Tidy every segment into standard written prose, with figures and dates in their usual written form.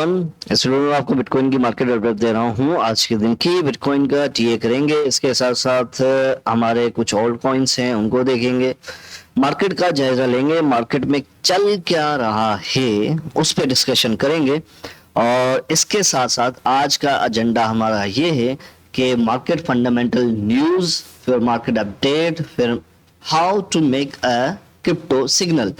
Everyone. इस video में आपको बिटकॉइन की मार्केट अपडेट दे रहा हूँ। आज के दिन की बिटकॉइन का टीए करेंगे, इसके साथ साथ हमारे कुछ ऑल्ट कॉइन्स हैं उनको देखेंगे, मार्केट का जायजा लेंगे, मार्केट में चल क्या रहा है उस पर डिस्कशन करेंगे। और इसके साथ साथ आज का एजेंडा हमारा ये है कि मार्केट फंडामेंटल न्यूज़, फिर मार्केट अपडेट, फिर how to make a crypto signal.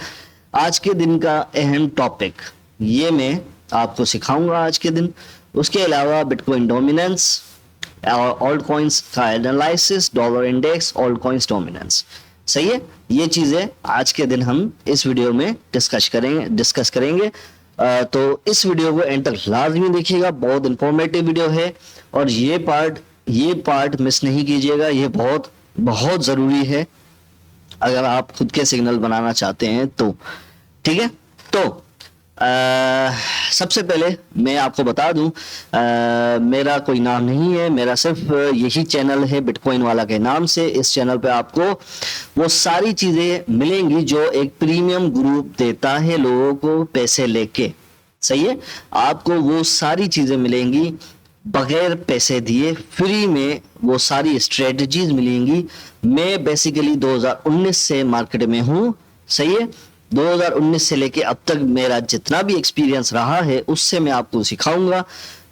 आज के दिन का अहम टॉपिक ये मैं आपको सिखाऊंगा आज के दिन। उसके अलावा बिटकॉइन डोमिनेंस और ऑल्ट कॉइन्स का analysis, dollar index, alt coins dominance. सही है, ये चीजें आज के दिन हम इस वीडियो में डिस्कस करेंगे। तो इस वीडियो को एंड तक लाजमी देखिएगा, बहुत इंफॉर्मेटिव वीडियो है और ये पार्ट मिस नहीं कीजिएगा। ये बहुत बहुत जरूरी है अगर आप खुद के सिग्नल बनाना चाहते हैं तो। ठीक है, तो सबसे पहले मैं आपको बता दूं, मेरा कोई नाम नहीं है, मेरा सिर्फ यही चैनल है बिटकॉइन वाला के नाम से। इस चैनल पे आपको वो सारी चीजें मिलेंगी जो एक प्रीमियम ग्रुप देता है लोगों को पैसे लेके। सही है, आपको वो सारी चीजें मिलेंगी बगैर पैसे दिए, फ्री में वो सारी स्ट्रेटजीज मिलेंगी। मैं बेसिकली 2019 से मार्केट में हूँ। सही है, 2019 से लेके अब तक मेरा जितना भी एक्सपीरियंस रहा है उससे मैं आपको सिखाऊंगा।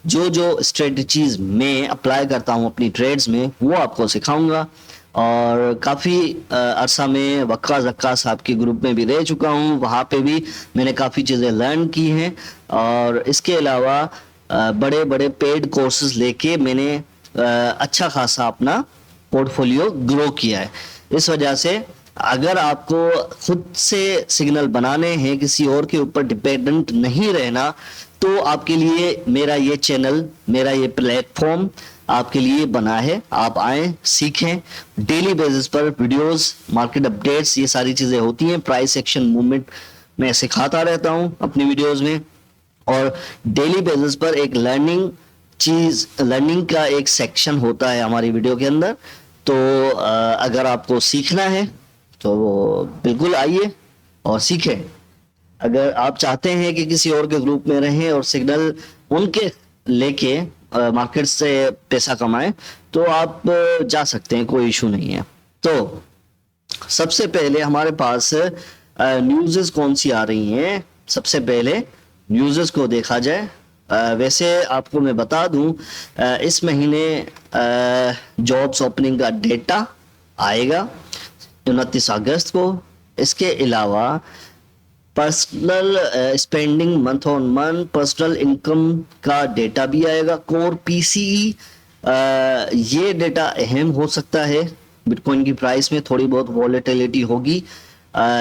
जो जो स्ट्रेटजीज मैं अप्लाई करता हूँ अपनी ट्रेड्स में वो आपको सिखाऊंगा। और काफ़ी अरसा में वक्का जक्का साहब के ग्रुप में भी रह चुका हूँ, वहाँ पे भी मैंने काफ़ी चीज़ें लर्न की हैं। और इसके अलावा बड़े बड़े पेड कोर्सेज लेके मैंने अच्छा खासा अपना पोर्टफोलियो ग्रो किया है। इस वजह से अगर आपको खुद से सिग्नल बनाने हैं, किसी और के ऊपर डिपेंडेंट नहीं रहना, तो आपके लिए मेरा ये चैनल, मेरा ये प्लेटफॉर्म आपके लिए बना है। आप आएँ, सीखें। डेली बेसिस पर वीडियोस, मार्केट अपडेट्स, ये सारी चीज़ें होती हैं। प्राइस एक्शन मूवमेंट मैं सिखाता रहता हूँ अपनी वीडियोस में। और डेली बेसिस पर एक लर्निंग का एक सेक्शन होता है हमारी वीडियो के अंदर। तो अगर आपको सीखना है तो बिल्कुल आइए और सीखें। अगर आप चाहते हैं कि किसी और के ग्रुप में रहें और सिग्नल उनके लेके मार्केट से पैसा कमाएं, तो आप जा सकते हैं, कोई इशू नहीं है। तो सबसे पहले हमारे पास न्यूज़ कौन सी आ रही हैं, सबसे पहले न्यूज़ को देखा जाए। वैसे आपको मैं बता दूं, इस महीने जॉब्स ओपनिंग का डेटा आएगा 29 अगस्त को। इसके अलावा personal spending month on month, personal income का डेटा भी आएगा। कोर पीसीई, ये डेटा अहम हो सकता है। बिटकॉइन की प्राइस में थोड़ी बहुत वॉलेटिलिटी होगी।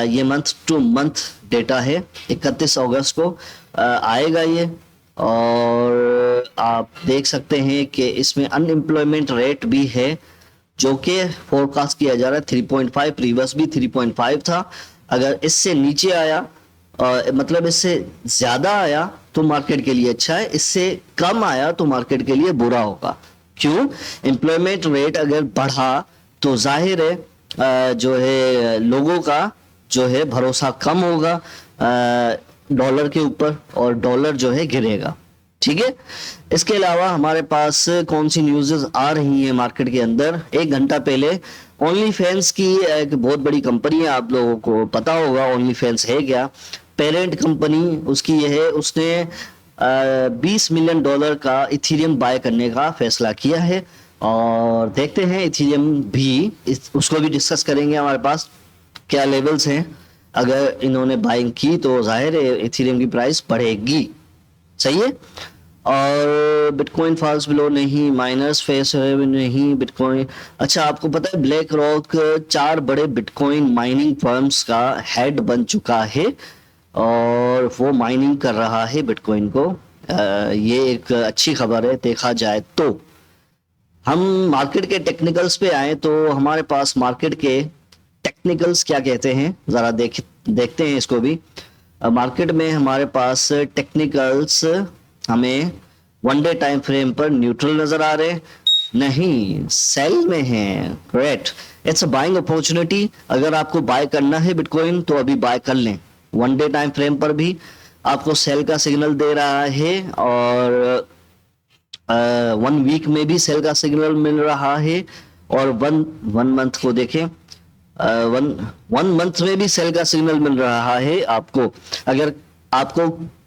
ये मंथ टू मंथ डेटा है, 31 अगस्त को आएगा ये। और आप देख सकते हैं कि इसमें अनएम्प्लॉयमेंट रेट भी है जो कि फोरकास्ट किया जा रहा है 3.5, प्रीवियस भी 3.5 था। अगर इससे नीचे आया, मतलब इससे ज्यादा आया तो मार्केट के लिए अच्छा है, इससे कम आया तो मार्केट के लिए बुरा होगा। क्यों? एम्प्लॉयमेंट रेट अगर बढ़ा तो जाहिर है जो है लोगों का जो है भरोसा कम होगा डॉलर के ऊपर, और डॉलर जो है गिरेगा। ठीक है, इसके अलावा हमारे पास कौन सी न्यूज़ आ रही है मार्केट के अंदर। 1 घंटा पहले ओनली फैंस की एक बहुत बड़ी कंपनी है, आप लोगों को पता होगा ओनली फैंस है क्या। पेरेंट कंपनी उसकी ये है, उसने $20 मिलियन का इथेरियम बाय करने का फैसला किया है। और देखते हैं इथेरियम भी, उसको भी डिस्कस करेंगे हमारे पास क्या लेवल्स हैं। अगर इन्होंने बाइंग की तो जाहिर है इथेरियम की प्राइस बढ़ेगी। सही है, और बिटकॉइन फॉल्स बिलो नहीं, माइनर्स फेस नहीं बिटकॉइन। अच्छा, आपको पता है ब्लैक रॉक 4 बड़े बिटकॉइन माइनिंग फर्म्स का हेड बन चुका है और वो माइनिंग कर रहा है बिटकॉइन को। ये एक अच्छी खबर है देखा जाए तो। हम मार्केट के टेक्निकल्स पे आए तो हमारे पास मार्केट के टेक्निकल्स क्या कहते हैं जरा देखते हैं इसको भी। मार्केट में हमारे पास टेक्निकल्स हमें 1 डे टाइम फ्रेम पर न्यूट्रल नजर आ रहे हैं, नहीं सेल में हैं। Correct, it's a buying opportunity. अगर आपको बाय करना है बिटकॉइन तो अभी बाय कर लें। 1 डे टाइम फ्रेम पर भी आपको सेल का सिग्नल दे रहा है, और 1 वीक में भी सेल का सिग्नल मिल रहा है, और वन मंथ को देखें, वन मंथ में भी सेल का सिग्नल मिल रहा है आपको। अगर आपको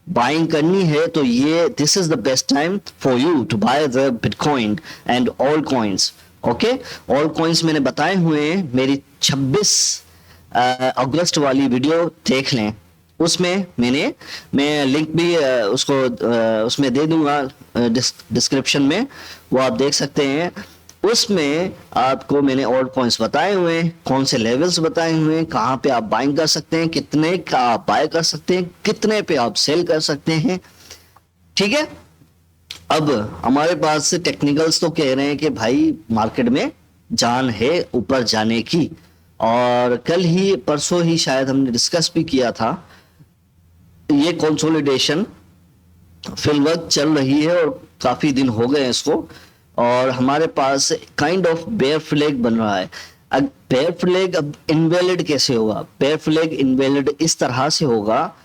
बाइंग करनी है तो ये this is the best time for you to buy the bitcoin and all coins. Okay, all coins मैंने बताए हुए हैं, मेरी 26 अगस्त वाली वीडियो देख लें, उसमें मैं लिंक भी उसमें दे दूंगा डिस्क्रिप्शन में, वो आप देख सकते हैं। उसमें आपको मैंने ऑल्ट कॉइन्स बताए हुए हैं, कौन से लेवल्स बताए हुए हैं, कहाँ पे आप बाइंग कर सकते हैं, कितने का आप बाय कर सकते हैं, कितने पे आप सेल कर सकते हैं। ठीक है, अब हमारे पास से टेक्निकल्स तो कह रहे हैं कि भाई मार्केट में जान है ऊपर जाने की, और कल ही परसों ही शायद हमने डिस्कस भी किया था, ये कंसोलिडेशन फिलवक्त चल रही है और काफी दिन हो गए इसको, और हमारे पास काइंड ऑफ बेयर फ्लैग बन रहा है। अब बेयर फ्लैग अब इनवैलिड कैसे होगा? बेयर फ्लैग इनवैलिड इस तरह से होगा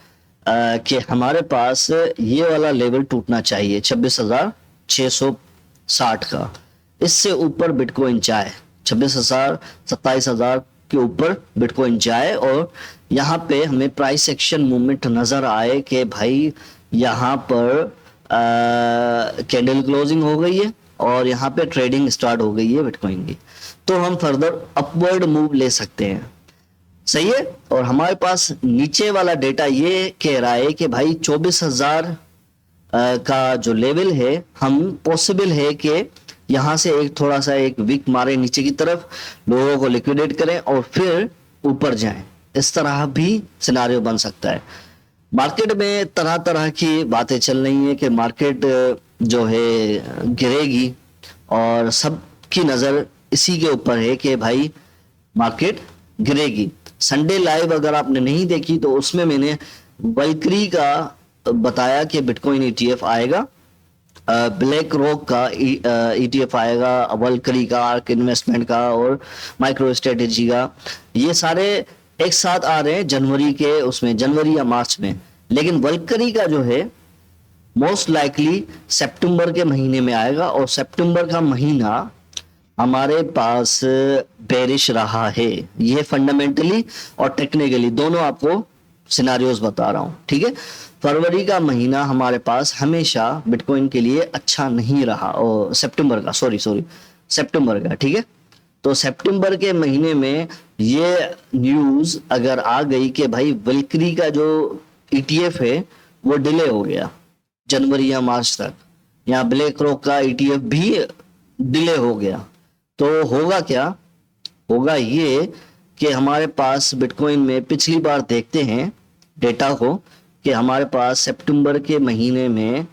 कि हमारे पास ये वाला लेवल टूटना चाहिए 26,660 का, इससे ऊपर बिटकॉइन जाए, 26,000 27,000 के ऊपर बिटकॉइन जाए, और यहाँ पे हमें प्राइस एक्शन मूवमेंट नजर आए कि भाई यहाँ पर कैंडल क्लोजिंग हो गई है और यहाँ पे ट्रेडिंग स्टार्ट हो गई है बिटकॉइन की, तो हम फर्दर अपवर्ड मूव ले सकते हैं। सही है, और हमारे पास नीचे वाला डेटा ये कह रहा है कि भाई 24,000 का जो लेवल है, हम पॉसिबल है कि यहाँ से एक थोड़ा सा एक विक मारे नीचे की तरफ, लोगों को लिक्विडेट करें और फिर ऊपर जाएं। इस तरह भी सिनारियो बन सकता है। मार्केट में तरह तरह की बातें चल रही हैं कि मार्केट जो है गिरेगी, और सबकी नज़र इसी के ऊपर है कि भाई मार्केट गिरेगी। संडे लाइव अगर आपने नहीं देखी तो उसमें मैंने वल्क्री का बताया कि बिटकॉइन ईटीएफ आएगा, ब्लैक रॉक का ईटीएफ आएगा, वल्क्री का, आर्क इन्वेस्टमेंट का और माइक्रो स्ट्रेटेजी का, ये सारे एक साथ आ रहे हैं जनवरी के, उसमें जनवरी या मार्च में। लेकिन वल्क्री का जो है मोस्ट लाइकली सितंबर के महीने में आएगा, और सितंबर का महीना हमारे पास बेरिश रहा है। ये फंडामेंटली और टेक्निकली दोनों आपको सिनारियोज बता रहा हूं। ठीक है, फरवरी का महीना हमारे पास हमेशा बिटकॉइन के लिए अच्छा नहीं रहा, और सितंबर का सितंबर का। ठीक है, तो सितंबर के महीने में ये न्यूज अगर आ गई कि भाई वल्क्री का जो ईटीएफ है वो डिले हो गया जनवरी या मार्च तक, या ब्लैक रॉक का ईटीएफ भी डिले हो गया, तो होगा क्या? होगा ये कि हमारे पास बिटकॉइन में पिछली बार देखते हैं डेटा को कि हमारे पास सितंबर के महीने में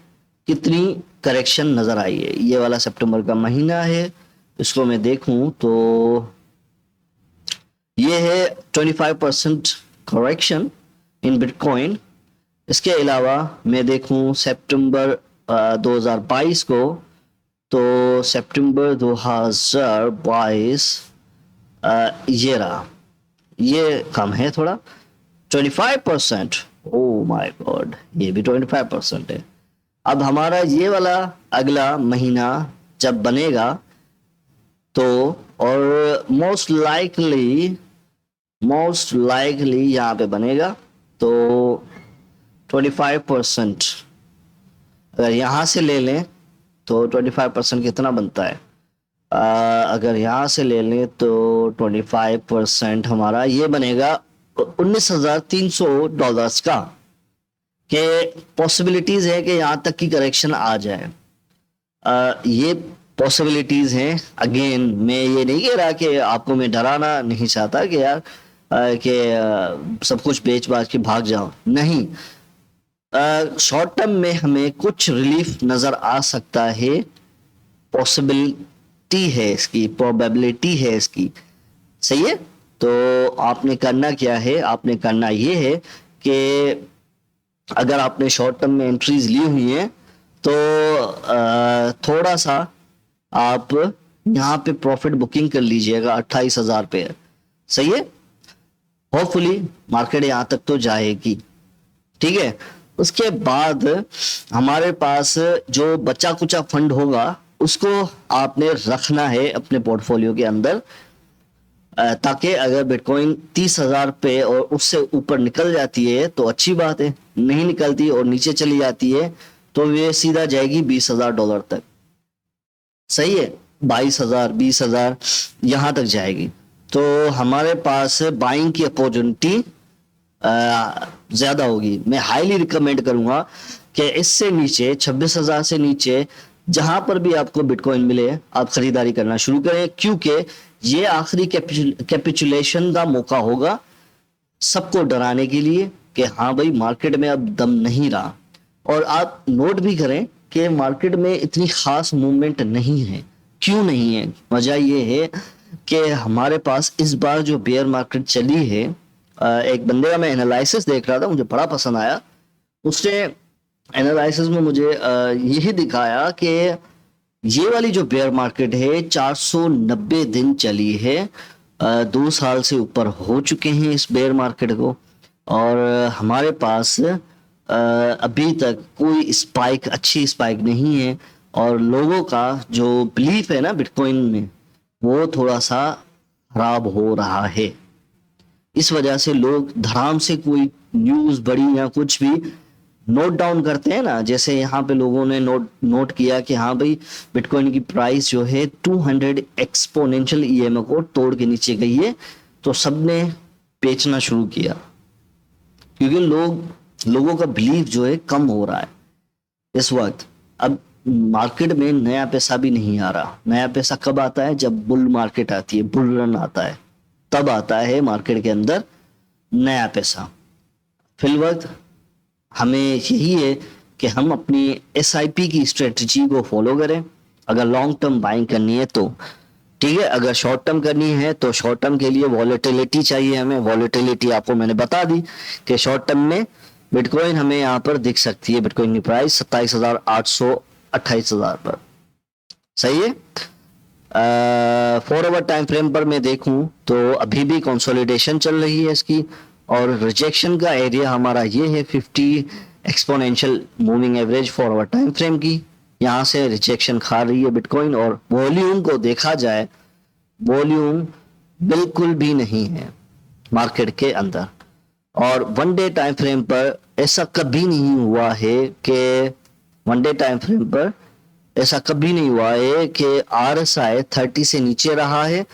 कितनी करेक्शन नजर आई है। ये वाला सितंबर का महीना है, इसको मैं देखूं तो ये है 25% करेक्शन इन बिटकॉइन। इसके अलावा मैं देखूं सितंबर 2022 को, तो सितंबर 2022 ये रहा, ये कम है थोड़ा 25%। ओह माय गॉड, ये भी 25% है। अब हमारा ये वाला अगला महीना जब बनेगा तो, और मोस्ट लाइकली यहाँ पे बनेगा तो 25%, अगर यहाँ से ले लें तो 25% कितना बनता है? अगर यहाँ से ले लें तो 25% हमारा ये बनेगा $19,300 का, के पॉसिबिलिटीज है कि यहाँ तक की करेक्शन आ जाए। ये पॉसिबिलिटीज हैं। अगेन मैं ये नहीं कह रहा कि आपको मैं डराना नहीं चाहता कि यार कि सब कुछ बेच बाच के भाग जाओ, नहीं। शॉर्ट टर्म में हमें कुछ रिलीफ नजर आ सकता है, पॉसिबिलिटी है इसकी, प्रोबेबिलिटी है इसकी। सही है, तो आपने करना क्या है? आपने करना ये है कि अगर आपने शॉर्ट टर्म में एंट्रीज ली हुई हैं तो थोड़ा सा आप यहाँ पे प्रॉफिट बुकिंग कर लीजिएगा 28,000 पे। सही है, होपफुली मार्केट यहाँ तक तो जाएगी। ठीक है, उसके बाद हमारे पास जो बचा कुचा फंड होगा उसको आपने रखना है अपने पोर्टफोलियो के अंदर, ताकि अगर बिटकॉइन 30,000 पे और उससे ऊपर निकल जाती है तो अच्छी बात है, नहीं निकलती और नीचे चली जाती है तो ये सीधा जाएगी $20,000 तक। सही है, 22,000 20,000 यहाँ तक जाएगी। तो हमारे पास बाइंग की अपॉर्चुनिटी ज्यादा होगी। मैं हाईली रिकमेंड करूंगा कि इससे नीचे 26,000 से नीचे जहां पर भी आपको बिटकॉइन मिले आप खरीदारी करना शुरू करें, क्योंकि ये आखिरी कैपिचुलेशन का मौका होगा सबको डराने के लिए कि हाँ भाई मार्केट में अब दम नहीं रहा। और आप नोट भी करें कि मार्केट में इतनी खास मूवमेंट नहीं है। क्यों नहीं है? वजह ये है कि हमारे पास इस बार जो बेयर मार्केट चली है, एक बंदे का मैं एनालिसिस देख रहा था, मुझे बड़ा पसंद आया। उसने एनालिसिस में मुझे यही दिखाया कि ये वाली जो बेयर मार्केट है 490 दिन चली है, 2 साल से ऊपर हो चुके हैं इस बेयर मार्केट को, और हमारे पास अभी तक कोई स्पाइक, अच्छी स्पाइक नहीं है। और लोगों का जो बिलीफ है ना बिटकॉइन में, वो थोड़ा सा खराब हो रहा है। इस वजह से लोग धड़ाम से कोई न्यूज बड़ी या कुछ भी नोट डाउन करते हैं ना, जैसे यहाँ पे लोगों ने नोट किया कि हाँ भाई बिटकॉइन की प्राइस जो है 200 एक्सपोनेंशियल ईएमए को तोड़ के नीचे गई है, तो सबने बेचना शुरू किया, क्योंकि लोगों का बिलीव जो है कम हो रहा है इस वक्त। अब मार्केट में नया पैसा भी नहीं आ रहा। नया पैसा कब आता है? जब बुल मार्केट आती है, बुल रन आता है, तब आता है मार्केट के अंदर नया पैसा। फिल वक्त हमें यही है कि हम अपनी SIP की स्ट्रेटजी को फॉलो करें। अगर लॉन्ग टर्म बाइंग करनी है तो ठीक है, अगर शॉर्ट टर्म करनी है तो शॉर्ट टर्म के लिए वॉलेटिलिटी चाहिए हमें। वॉलेटिलिटी आपको मैंने बता दी कि शॉर्ट टर्म में बिटकॉइन हमें यहाँ पर दिख सकती है, बिटकॉइन की प्राइस 27,800 28,000 पर। सही है। 4 आवर टाइम फ्रेम पर मैं देखूं तो अभी भी कंसोलिडेशन चल रही है इसकी, और रिजेक्शन का एरिया हमारा ये है 50 exponential moving average 4 hour time frame की। यहाँ से रिजेक्शन खा रही है बिटकॉइन। और वॉल्यूम को देखा जाए, वॉल्यूम बिल्कुल भी नहीं है मार्केट के अंदर। और 1 डे टाइम फ्रेम पर ऐसा कभी नहीं हुआ है कि 1 डे टाइम फ्रेम पर ऐसा कभी नहीं हुआ है कि RSI 30 से नीचे रहा है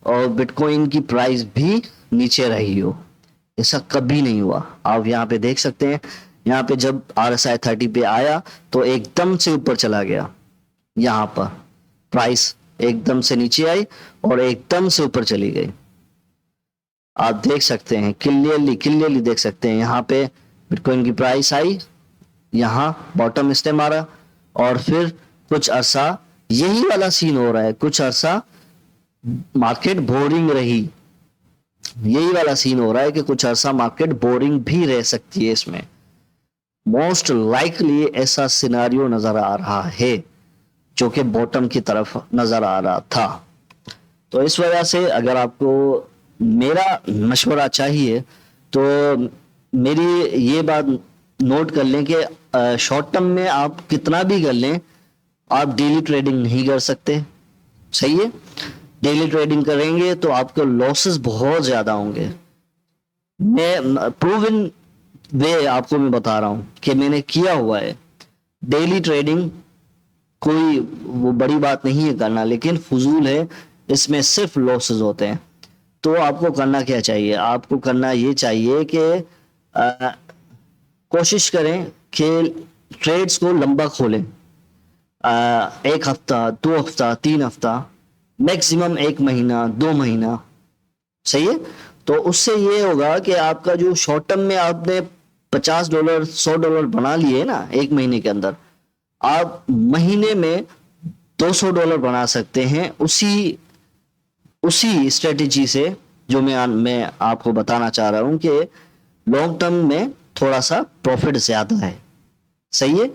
और बिटकॉइन की प्राइस भी नीचे रही हो। ऐसा कभी नहीं हुआ। आप यहाँ पे देख सकते हैं, यहाँ पे जब RSI 30 पे आया तो एकदम से ऊपर चला गया, यहाँ पर प्राइस एकदम से नीचे आई और एकदम से ऊपर चली गई। आप देख सकते हैं, क्लियरली देख सकते हैं। यहाँ पे बिटकॉइन की प्राइस आई, यहाँ बॉटम स्टे मारा, और फिर कुछ अरसा यही वाला सीन हो रहा है। कुछ अरसा मार्केट बोरिंग रही, यही वाला सीन हो रहा है कि कुछ अरसा मार्केट बोरिंग भी रह सकती है। इसमें मोस्ट लाइकली ऐसा सिनारियो नजर आ रहा है, जो कि बॉटम की तरफ नजर आ रहा था। तो इस वजह से अगर आपको मेरा मशवरा चाहिए तो मेरी ये बात नोट कर लें कि शॉर्ट टर्म में आप कितना भी कर लें, आप डेली ट्रेडिंग नहीं कर सकते। सही है। डेली ट्रेडिंग करेंगे तो आपके लॉसेस बहुत ज्यादा होंगे। मैं प्रूवन वे आपको मैं बता रहा हूं कि मैंने किया हुआ है। डेली ट्रेडिंग कोई वो बड़ी बात नहीं है करना, लेकिन फजूल है, इसमें सिर्फ लॉसेस होते हैं। तो आपको करना क्या चाहिए? आपको करना ये चाहिए कि कोशिश करें कि ट्रेड्स को लंबा खोलें। 1 हफ्ता, 2 हफ्ता, 3 हफ्ता, मैक्सिमम 1 महीना, 2 महीना। सही है। तो उससे ये होगा कि आपका जो शॉर्ट टर्म में आपने $50 $100 बना लिए ना 1 महीने के अंदर, आप महीने में $200 बना सकते हैं उसी स्ट्रेटेजी से जो मैं आपको बताना चाह रहा हूं कि लॉन्ग टर्म में थोड़ा सा प्रॉफिट ज्यादा है। सही है।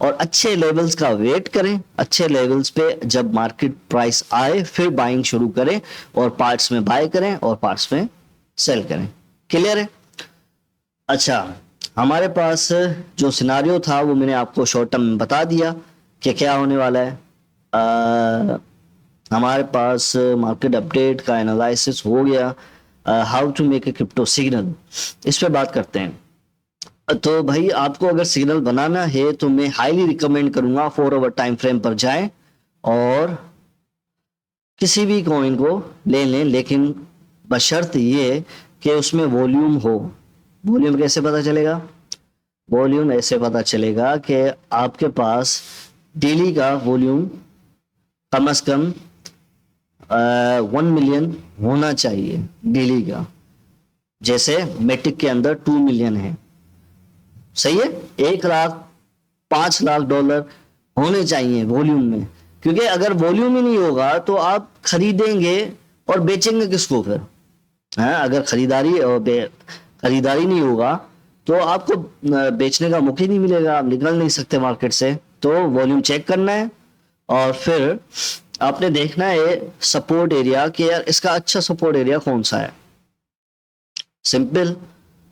और अच्छे लेवल्स का वेट करें, अच्छे लेवल्स पे जब मार्केट प्राइस आए फिर बाइंग शुरू करें, और पार्ट्स में बाय करें और पार्ट्स में सेल करें। क्लियर है? अच्छा, हमारे पास जो सिनारियो था वो मैंने आपको शॉर्ट टर्म में बता दिया कि क्या होने वाला है। हमारे पास मार्केट अपडेट का एनालिसिस हो गया। How to make a crypto signal, इस पे बात करते हैं। तो भाई आपको अगर सिग्नल बनाना है तो मैं हाईली रिकमेंड करूंगा 4 आवर टाइम फ्रेम पर जाएं और किसी भी कॉइन को ले लें, लेकिन बशर्त ये कि उसमें वॉल्यूम हो। वॉल्यूम कैसे पता चलेगा? वॉल्यूम ऐसे पता चलेगा कि आपके पास डेली का वॉल्यूम कम से कम 1 मिलियन होना चाहिए डेली का। जैसे मेटिक के अंदर 2 मिलियन है, सही है। 1 लाख $5 लाख होने चाहिए वॉल्यूम में, क्योंकि अगर वॉल्यूम ही नहीं होगा तो आप खरीदेंगे और बेचेंगे किसको फिर? हाँ, अगर खरीदारी नहीं होगा तो आपको बेचने का मौका ही नहीं मिलेगा, आप निकल नहीं सकते मार्केट से। तो वॉल्यूम चेक करना है और फिर आपने देखना है सपोर्ट एरिया कि यार इसका अच्छा सपोर्ट एरिया कौन सा है। सिंपल,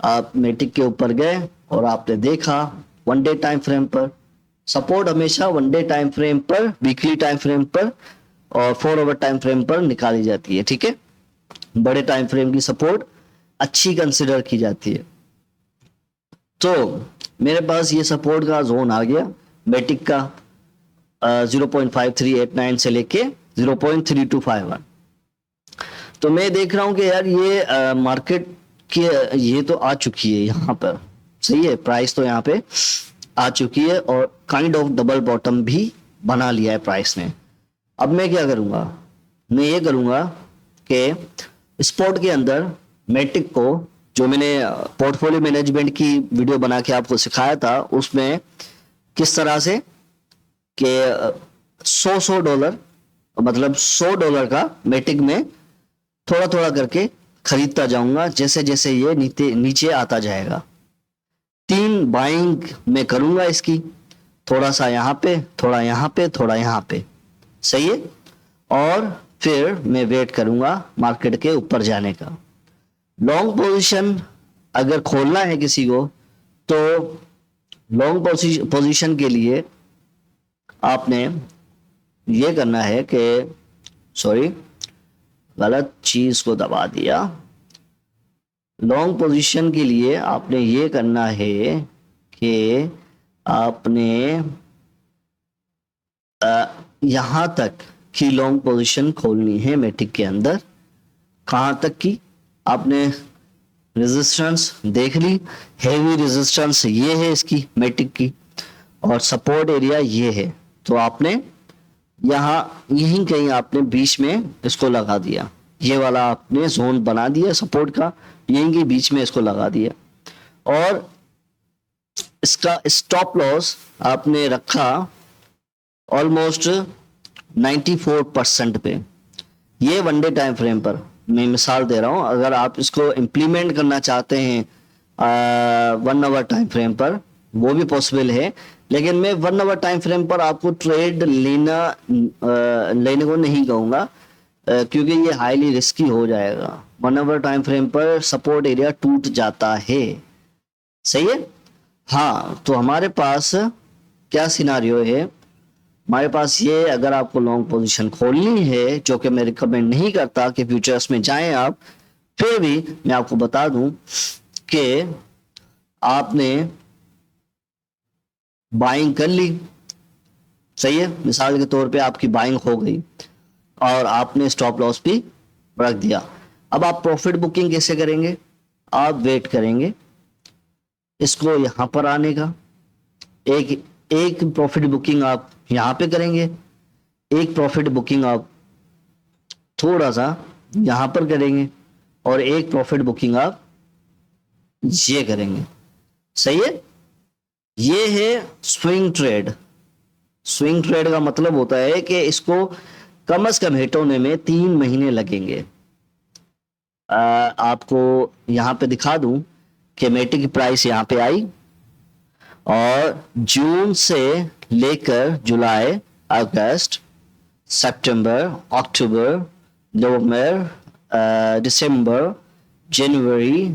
आप मेटिक के ऊपर गए और आपने देखा 1 डे टाइम फ्रेम पर सपोर्ट हमेशा 1 डे टाइम फ्रेम पर, वीकली टाइम फ्रेम पर और 4 आवर टाइम फ्रेम पर निकाली जाती है, ठीक है। बड़े टाइम फ्रेम की सपोर्ट अच्छी कंसिडर की जाती है। तो मेरे पास ये सपोर्ट का जोन आ गया मेटिक का 0.5389 से लेके 0.3251। तो मैं देख रहा हूं कि यार ये मार्केट के ये तो आ चुकी है यहाँ पर, सही है। प्राइस तो यहाँ पे आ चुकी है और काइंड ऑफ डबल बॉटम भी बना लिया है प्राइस ने। अब मैं क्या करूंगा? मैं ये करूंगा कि स्पॉट के अंदर मेटिक को, जो मैंने पोर्टफोलियो मैनेजमेंट की वीडियो बना के आपको सिखाया था, उसमें किस तरह से कि $100 मतलब $100 का मेटिक में थोड़ा थोड़ा करके खरीदता जाऊंगा जैसे जैसे ये नीचे आता जाएगा। 3 बाइंग मैं करूंगा इसकी, थोड़ा सा यहाँ पे, थोड़ा यहाँ पे, थोड़ा यहाँ पे, सही है। और फिर मैं वेट करूंगा मार्केट के ऊपर जाने का। लॉन्ग पोजीशन अगर खोलना है किसी को तो लॉन्ग पोजीशन के लिए आपने ये करना है कि, सॉरी गलत चीज को दबा दिया। लॉन्ग पोजीशन के लिए आपने ये करना है कि आपने यहां तक की लॉन्ग पोजीशन खोलनी है मेटिक के अंदर। कहां तक की? आपने रेजिस्टेंस देख ली, हेवी रेजिस्टेंस ये है इसकी मेटिक की, और सपोर्ट एरिया ये है। तो आपने यहीं कहीं आपने बीच में इसको लगा दिया, ये वाला आपने जोन बना दिया सपोर्ट का, यहीं के बीच में इसको लगा दिया। और इसका स्टॉप लॉस आपने रखा ऑलमोस्ट 94% पे। ये 1 डे टाइम फ्रेम पर मैं मिसाल दे रहा हूं। अगर आप इसको इम्प्लीमेंट करना चाहते हैं 1 आवर टाइम फ्रेम पर, वो भी पॉसिबल है, लेकिन मैं 1 आवर टाइम फ्रेम पर आपको ट्रेड लेने को नहीं कहूंगा, क्योंकि ये हाईली रिस्की हो जाएगा। 1 आवर टाइम फ्रेम पर सपोर्ट एरिया टूट जाता है, सही है। हाँ, तो हमारे पास क्या सिनारियो है? हमारे पास ये, अगर आपको लॉन्ग पोजीशन खोलनी है, जो कि मैं रिकमेंड नहीं करता कि फ्यूचर्स में जाएं आप, फिर भी मैं आपको बता दूं कि आपने बाइंग कर ली, सही है। मिसाल के तौर पे आपकी बाइंग हो गई और आपने स्टॉप लॉस भी रख दिया। अब आप प्रॉफिट बुकिंग कैसे करेंगे? आप वेट करेंगे इसको यहां पर आने का। एक प्रॉफिट बुकिंग आप यहां पे करेंगे, एक प्रॉफिट बुकिंग आप थोड़ा सा यहां पर करेंगे, और एक प्रॉफिट बुकिंग आप ये करेंगे, सही है। ये है स्विंग ट्रेड। स्विंग ट्रेड का मतलब होता है कि इसको कम से कम हिट होने में 3 महीने लगेंगे। आपको यहां पे दिखा दूं कि मेटिक की प्राइस यहां पे आई और जून से लेकर जुलाई, अगस्त, सितंबर, अक्टूबर, नवंबर, दिसंबर, जनवरी,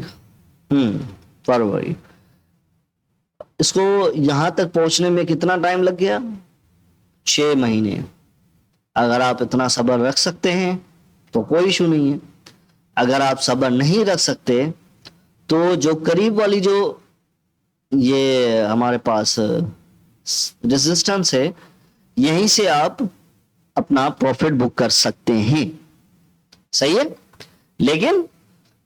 फरवरी, इसको यहां तक पहुंचने में कितना टाइम लग गया? 6 महीने। अगर आप इतना सब्र रख सकते हैं तो कोई इशू नहीं है। अगर आप सब्र नहीं रख सकते तो जो करीब वाली जो ये हमारे पास रेजिस्टेंस है, यहीं से आप अपना प्रॉफिट बुक कर सकते हैं। सही है, लेकिन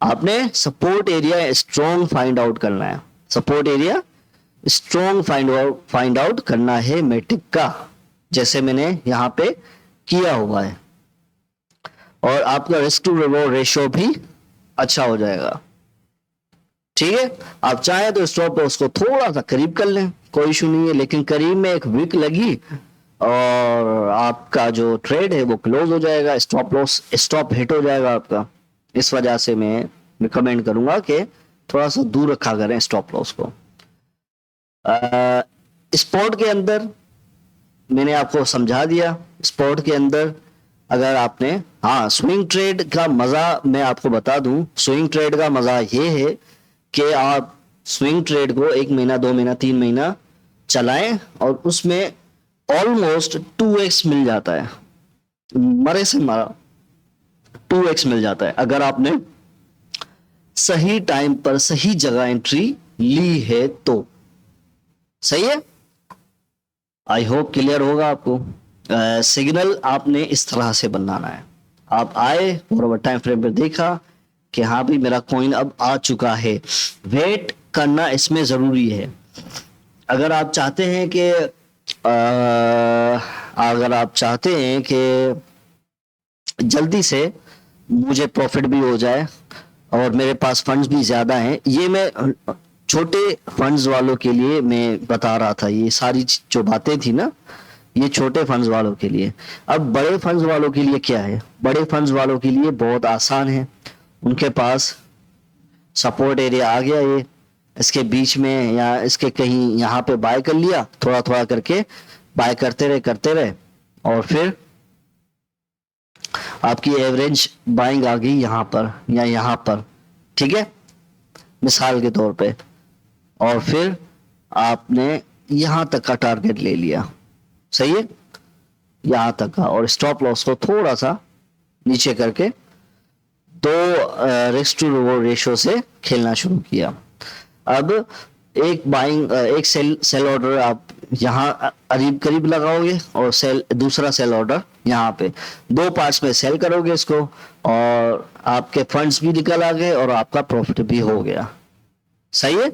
आपने support area strong find out करना है। Support area strong find out करना है मेटिक का, जैसे मैंने यहां पे किया हुआ है, और आपका रिस्क टू रिवॉर्ड रेशियो भी अच्छा हो जाएगा। ठीक है, आप चाहे तो स्टॉप लॉस को थोड़ा सा करीब कर लें, कोई इशू नहीं है, लेकिन करीब में एक विक लगी और आपका जो ट्रेड है वो क्लोज हो जाएगा, स्टॉप लॉस स्टॉप हिट हो जाएगा आपका। इस वजह से मैं रिकमेंड करूंगा कि थोड़ा सा दूर रखा करें स्टॉप लॉस को। स्पॉट के अंदर मैंने आपको समझा दिया। स्पॉट के अंदर अगर आपने, हाँ, स्विंग ट्रेड का मजा मैं आपको बता दूं। स्विंग ट्रेड का मजा ये है कि आप स्विंग ट्रेड को 1 महीना 2 महीना 3 महीना चलाएं और उसमें ऑलमोस्ट 2x मिल जाता है, मरे से मरा 2x मिल जाता है, अगर आपने सही टाइम पर सही जगह एंट्री ली है तो। सही है, आई होप क्लियर होगा आपको। सिग्नल आपने इस तरह से बनाना है। आप आए और टाइम फ्रेम पे देखा कि हाँ भाई मेरा कॉइन अब आ चुका है, वेट करना इसमें जरूरी है। अगर आप चाहते हैं कि अगर आप चाहते हैं कि जल्दी से मुझे प्रॉफिट भी हो जाए और मेरे पास फंड्स भी ज्यादा हैं, ये मैं छोटे फंड्स वालों के लिए मैं बता रहा था। ये सारी जो बातें थी ना, ये छोटे फंड्स वालों के लिए। अब बड़े फंड्स वालों के लिए क्या है? बड़े फंड्स वालों के लिए बहुत आसान है। उनके पास सपोर्ट एरिया आ गया, ये इसके बीच में या इसके कहीं यहाँ पे बाय कर लिया, थोड़ा थोड़ा करके बाय करते रहे और फिर आपकी एवरेज बाइंग आ गई यहाँ पर या यहाँ पर। ठीक है, मिसाल के तौर पे, और फिर आपने यहाँ तक का टारगेट ले लिया। सही है, यहाँ तक का, और स्टॉप लॉस को थोड़ा सा नीचे करके 2 रिस्क टू रिवॉर्ड रेशियो से खेलना शुरू किया। अब एक बाइंग एक सेल ऑर्डर आप यहाँ करीब लगाओगे और दूसरा सेल ऑर्डर यहाँ पे, 2 पार्ट्स में सेल करोगे इसको, और आपके फंड्स भी निकल आ गए और आपका प्रॉफिट भी हो गया। सही है,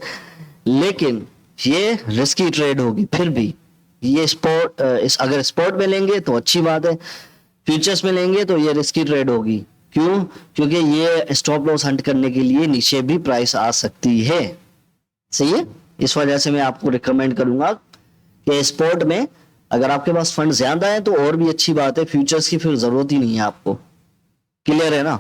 लेकिन ये रिस्की ट्रेड होगी। फिर भी ये स्पॉट, अगर स्पॉट में लेंगे तो अच्छी बात है, फ्यूचर्स में लेंगे तो ये रिस्की ट्रेड होगी। क्यों? क्योंकि ये स्टॉप लॉस हंट करने के लिए नीचे भी प्राइस आ सकती है। सही है, इस वजह से मैं आपको रिकमेंड करूंगा कि स्पॉट में अगर आपके पास फंड ज्यादा है तो और भी अच्छी बात है, फ्यूचर्स की फिर जरूरत ही नहीं है आपको। क्लियर है ना?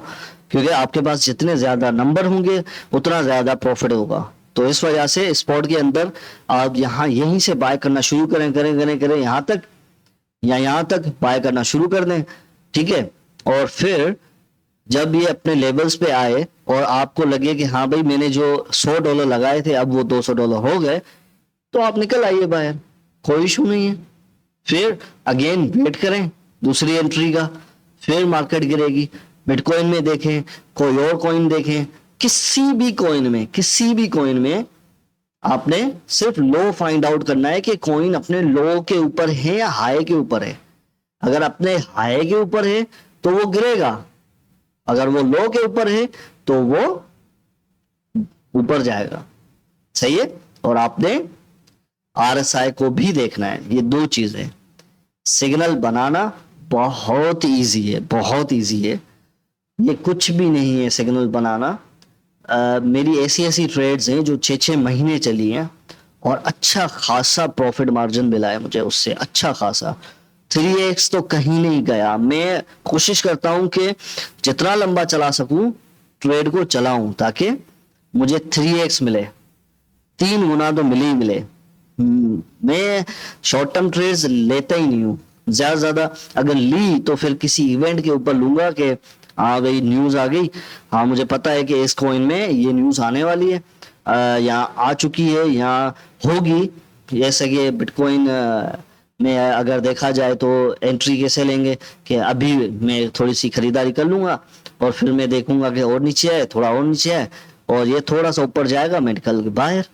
क्योंकि आपके पास जितने ज्यादा नंबर होंगे उतना ज्यादा प्रॉफिट होगा। तो इस वजह से स्पॉट के अंदर आप यहीं से बाय करना शुरू करें यहाँ तक या यहाँ तक बाय करना शुरू कर दें। ठीक है, और फिर जब ये अपने लेवल्स पे आए और आपको लगे कि हाँ भाई मैंने जो $100 लगाए थे अब वो $200 हो गए, तो आप निकल आइए बाहर, कोई इशू नहीं है। फिर अगेन वेट करें दूसरी एंट्री का, फिर मार्केट गिरेगी। बिटकॉइन में देखें, कोई और कॉइन देखें, किसी भी कॉइन में आपने सिर्फ लो फाइंड आउट करना है कि कॉइन अपने लो के ऊपर है या हाई के ऊपर है। अगर अपने हाई के ऊपर है तो वो गिरेगा, अगर वो लो के ऊपर है तो वो ऊपर जाएगा। सही है, और आपने RSI को भी देखना है। ये 2 चीजें, सिग्नल बनाना बहुत इजी है, बहुत इजी है, ये कुछ भी नहीं है सिग्नल बनाना। मेरी ऐसी ट्रेड्स हैं जो 6-6 महीने चली हैं और अच्छा खासा प्रॉफिट मार्जिन मिला है मुझे उससे, अच्छा खासा। 3x तो कहीं नहीं गया। मैं कोशिश करता हूं कि जितना लंबा चला सकूं ट्रेड को चलाऊं ताकि मुझे 3x मिले, 3 गुना तो मिले ही मिले। मैं शॉर्ट टर्म ट्रेड्स लेता ही नहीं हूं, ज्यादा अगर ली तो फिर किसी इवेंट के ऊपर लूंगा कि आ गई न्यूज आ गई, हाँ मुझे पता है कि इस कॉइन में ये न्यूज आने वाली है, यहाँ आ चुकी है, यहाँ होगी। जैसे कि बिटकॉइन में अगर देखा जाए तो एंट्री कैसे लेंगे कि अभी मैं थोड़ी सी खरीदारी कर लूंगा और फिर मैं देखूंगा कि और नीचे है, थोड़ा और नीचे है, और ये थोड़ा सा ऊपर जाएगा, मैं निकल के बाहर।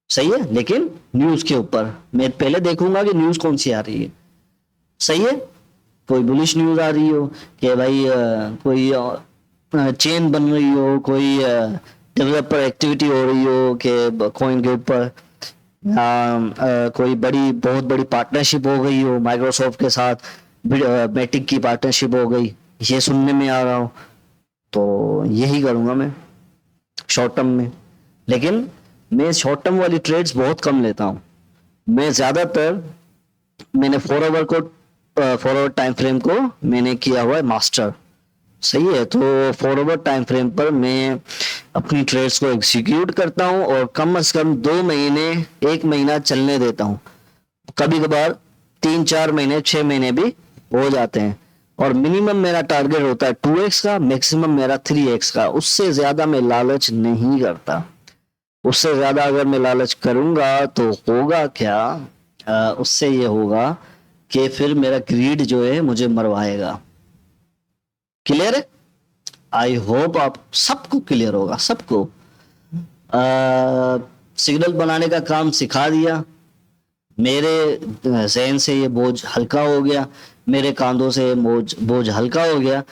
सही है, लेकिन न्यूज के ऊपर मैं पहले देखूंगा कि न्यूज कौन सी आ रही है। सही है, कोई बुलिश न्यूज आ रही हो कि भाई कोई चेन बन रही हो, कोई डेवलपर एक्टिविटी हो रही हो कि कॉइन के ऊपर, या कोई बड़ी बहुत बड़ी पार्टनरशिप हो गई हो माइक्रोसॉफ्ट के साथ, मेटिक की पार्टनरशिप हो गई, ये सुनने में आ रहा हो, तो यही करूंगा मैं शॉर्ट टर्म में। लेकिन मैं शॉर्ट टर्म वाली ट्रेड्स बहुत कम लेता हूँ। मैं ज्यादातर, मैंने 4 आवर को 4 आवर टाइम फ्रेम को मैंने किया हुआ है मास्टर। सही है, तो 4 आवर टाइम फ्रेम पर मैं अपनी ट्रेड्स को एग्जीक्यूट करता हूं और कम से कम 2 महीने, 1 महीना चलने देता हूं। कभी कभार 3-4 महीने, 6 महीने भी हो जाते हैं। और मिनिमम मेरा टारगेट होता है 2x का, मैक्सिमम मेरा 3x का। उससे ज्यादा मैं लालच नहीं करता। उससे ज्यादा अगर मैं लालच करूंगा तो होगा क्या, उससे ये होगा कि फिर मेरा ग्रीड जो है मुझे मरवाएगा। क्लियर है? आई होप आप सबको क्लियर होगा, सबको। सिग्नल बनाने का काम सिखा दिया, मेरे जहन से ये बोझ हल्का हो गया, मेरे कांधों से बोझ हल्का हो गया।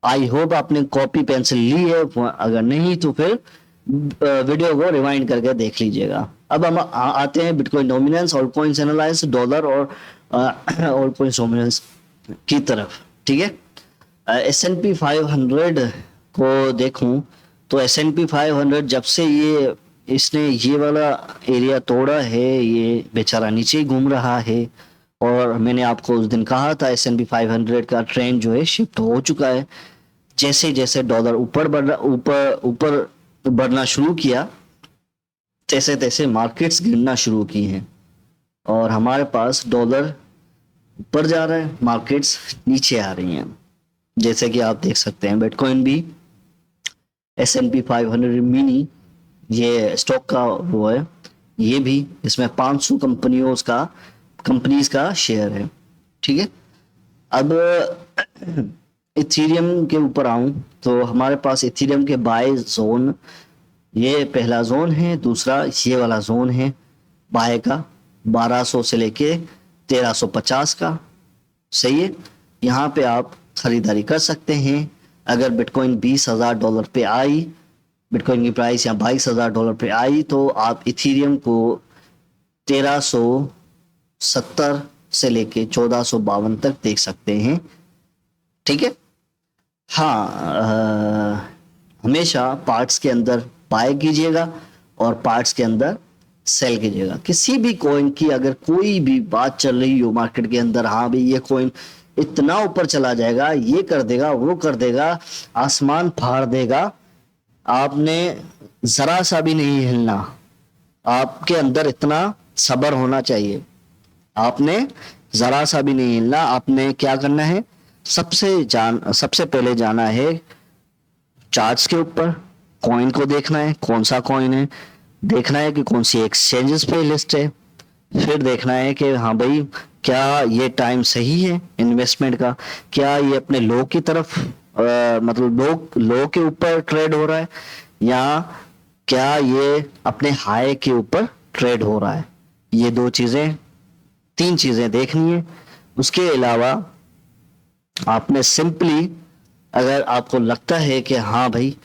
आई होप आपने कॉपी पेंसिल ली है, अगर नहीं तो फिर वीडियो को रिवाइंड करके देख लीजिएगा। अब हम आते हैं bitcoin dominance, all coins analyse, dollar और ऑल कॉइन्स डोमिनेंस की तरफ। ठीक है, S&P 500 को देखूं तो S&P 500 जब से ये इसने ये वाला एरिया तोड़ा है, ये बेचारा नीचे ही घूम रहा है। और मैंने आपको उस दिन कहा था S&P 500 का ट्रेंड जो है शिफ्ट हो चुका है। जैसे जैसे डॉलर ऊपर बढ़ना शुरू किया, तैसे तैसे मार्केट्स गिरना शुरू की हैं और हमारे पास डॉलर ऊपर जा रहा है, मार्केट्स नीचे आ रही हैं। जैसे कि आप देख सकते हैं बिटकॉइन भी S&P 500 मिनी, ये स्टॉक का वो है, ये भी, इसमें 500 कंपनीज का शेयर है। ठीक है, अब इथेरियम के ऊपर आऊं तो हमारे पास इथेरियम के बाय जोन, ये पहला जोन है, दूसरा ये वाला जोन है बाय का, 1200 से लेके 1350 का। सही है, यहाँ पे आप खरीदारी कर सकते हैं। अगर बिटकॉइन $20,000 पे आई, बिटकॉइन की प्राइस या $22,000 पे आई, तो आप इथेरियम को 1370 से लेके 1452 तक देख सकते हैं। ठीक है, हाँ, हमेशा पार्ट्स के अंदर बाय कीजिएगा और पार्ट्स के अंदर सेल कीजिएगा। किसी भी कॉइन की अगर कोई भी बात चल रही हो मार्केट के अंदर, हाँ भाई ये कॉइन इतना ऊपर चला जाएगा, ये कर देगा, वो कर देगा, आसमान फाड़ देगा, आपने जरा सा भी नहीं हिलना। आपके अंदर इतना सब्र होना चाहिए, आपने जरा सा भी नहीं हिलना। आपने क्या करना है, सबसे पहले जाना है चार्ट्स के ऊपर, कॉइन को देखना है कौन सा कॉइन है, देखना है कि कौन सी एक्सचेंजेस पे लिस्ट है, फिर देखना है कि हाँ भाई क्या ये टाइम सही है इन्वेस्टमेंट का, क्या ये अपने लो की तरफ मतलब लो के ऊपर ट्रेड हो रहा है, या क्या ये अपने हाई के ऊपर ट्रेड हो रहा है। ये 3 चीजें देखनी है। उसके अलावा आपने सिंपली, अगर आपको लगता है कि हाँ भाई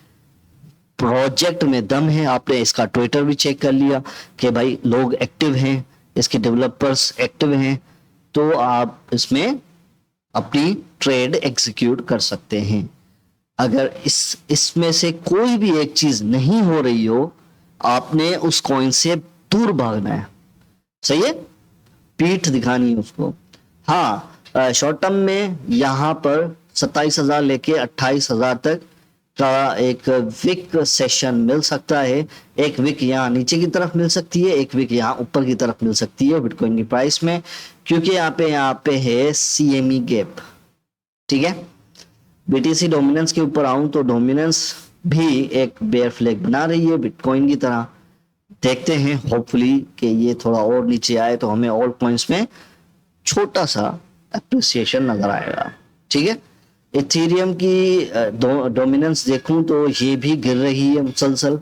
प्रोजेक्ट में दम है, आपने इसका ट्विटर भी चेक कर लिया कि भाई लोग एक्टिव हैं, इसके डेवलपर्स एक्टिव हैं, तो आप इसमें अपनी ट्रेड एग्जीक्यूट कर सकते हैं। अगर इसमें से कोई भी एक चीज नहीं हो रही हो, आपने उस कॉइन से दूर भागना है। सही है, पीठ दिखानी है उसको। हाँ, शॉर्ट टर्म में यहाँ पर 27,000 लेके 28,000 तक का एक विक सेशन मिल सकता है। एक विक यहाँ नीचे की तरफ मिल सकती है, एक विक यहाँ ऊपर की तरफ मिल सकती है बिटकॉइन की प्राइस में, क्योंकि यहाँ पे है CME गैप। ठीक है, BTC डोमिनेंस के ऊपर आऊं तो डोमिनेंस भी एक बेयर फ्लैग बना रही है बिटकॉइन की तरह। देखते हैं होपफुली कि ये थोड़ा और नीचे आए तो हमें ऑल कॉइन्स में छोटा सा अप्रिसिएशन नजर आएगा। ठीक है, इथेरियम की डोमिनेंस देखूं तो ये भी गिर रही है मुसलसल।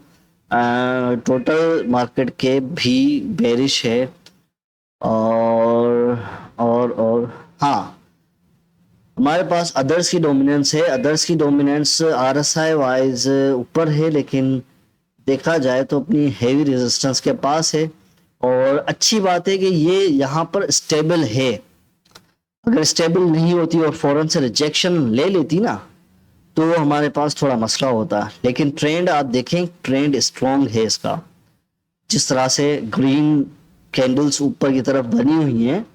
टोटल मार्केट के भी बेरिश है। और हाँ, हमारे पास अदर्स की डोमिनेंस है। अदर्स की डोमिनेंस आरएसआई वाइज ऊपर है, लेकिन देखा जाए तो अपनी हेवी रेजिस्टेंस के पास है। और अच्छी बात है कि ये यहाँ पर स्टेबल है। अगर स्टेबल नहीं होती और फौरन से रिजेक्शन ले लेती ना, तो हमारे पास थोड़ा मसला होता। लेकिन ट्रेंड आप देखें, ट्रेंड स्ट्रॉन्ग है इसका। जिस तरह से ग्रीन कैंडल्स ऊपर की तरफ बनी हुई हैं,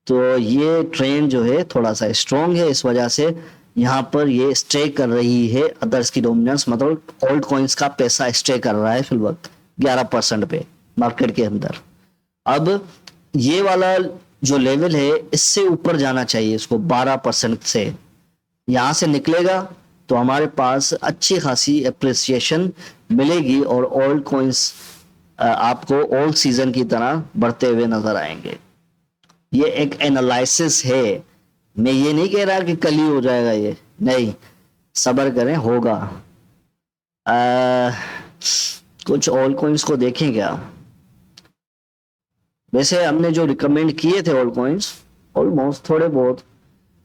तो ये ट्रेंड जो है थोड़ा सा स्ट्रॉन्ग है। इस वजह से यहाँ पर ये स्टे कर रही है। अदर्स की डोमिनेंस मतलब ओल्ड कॉइन्स का पैसा स्टे कर रहा है फिल वक्त 11% पे मार्केट के अंदर। अब ये वाला जो लेवल है, इससे ऊपर जाना चाहिए इसको 12% से। यहाँ से निकलेगा तो हमारे पास अच्छी खासी अप्रिसिएशन मिलेगी और ओल्ड कॉइन्स आपको ओल्ड सीजन की तरह बढ़ते हुए नजर आएंगे। ये एक एनालिसिस है, मैं ये नहीं कह रहा कि कल ही हो जाएगा, ये नहीं, सब्र करें, होगा। कुछ ओल्ड कॉइन्स को देखें क्या। वैसे हमने जो रिकमेंड किए थे ओल्ड कॉइन्स, ऑलमोस्ट थोड़े बहुत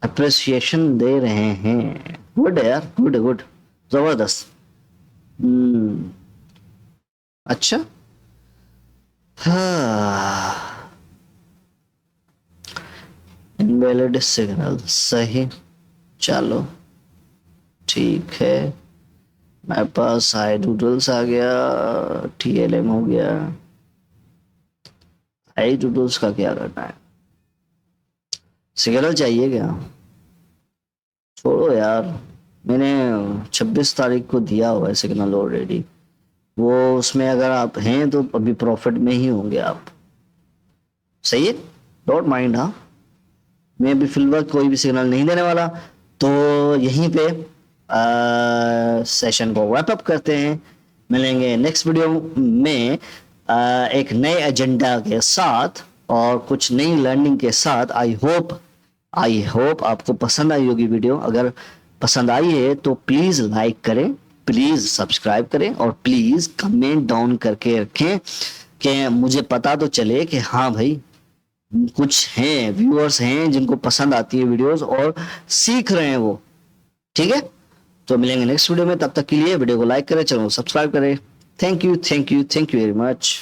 अप्रिसिएशन दे रहे हैं। गुड है यार, गुड गुड, जबरदस्त। अच्छा, हाँ, इनवैलिड सिग्नल, सही, चलो ठीक है। मेरे पास हाई डूडल्स आ गया, TLM हो गया। हाई डूडल्स का क्या करना है, सिग्नल चाहिए क्या? छोड़ो यार, मैंने 26 तारीख को दिया हुआ है सिग्नल ऑलरेडी। वो उसमें अगर आप हैं तो अभी प्रॉफिट में ही होंगे आप। सही है, डोंट माइंड। हाँ, मैं भी फिल वक्त कोई भी सिग्नल नहीं देने वाला। तो यहीं पे सेशन को रैप अप करते हैं। मिलेंगे नेक्स्ट वीडियो में एक नए एजेंडा के साथ और कुछ नई लर्निंग के साथ। आई होप आपको पसंद आई होगी वीडियो। अगर पसंद आई है तो प्लीज लाइक करें, प्लीज सब्सक्राइब करें और प्लीज कमेंट डाउन करके रखें कि मुझे पता तो चले कि हाँ भाई, कुछ हैं व्यूअर्स हैं जिनको पसंद आती है वीडियोस और सीख रहे हैं वो। ठीक है, तो मिलेंगे नेक्स्ट वीडियो में। तब तक के लिए वीडियो को लाइक करें, चैनल को सब्सक्राइब करें। Thank you very much.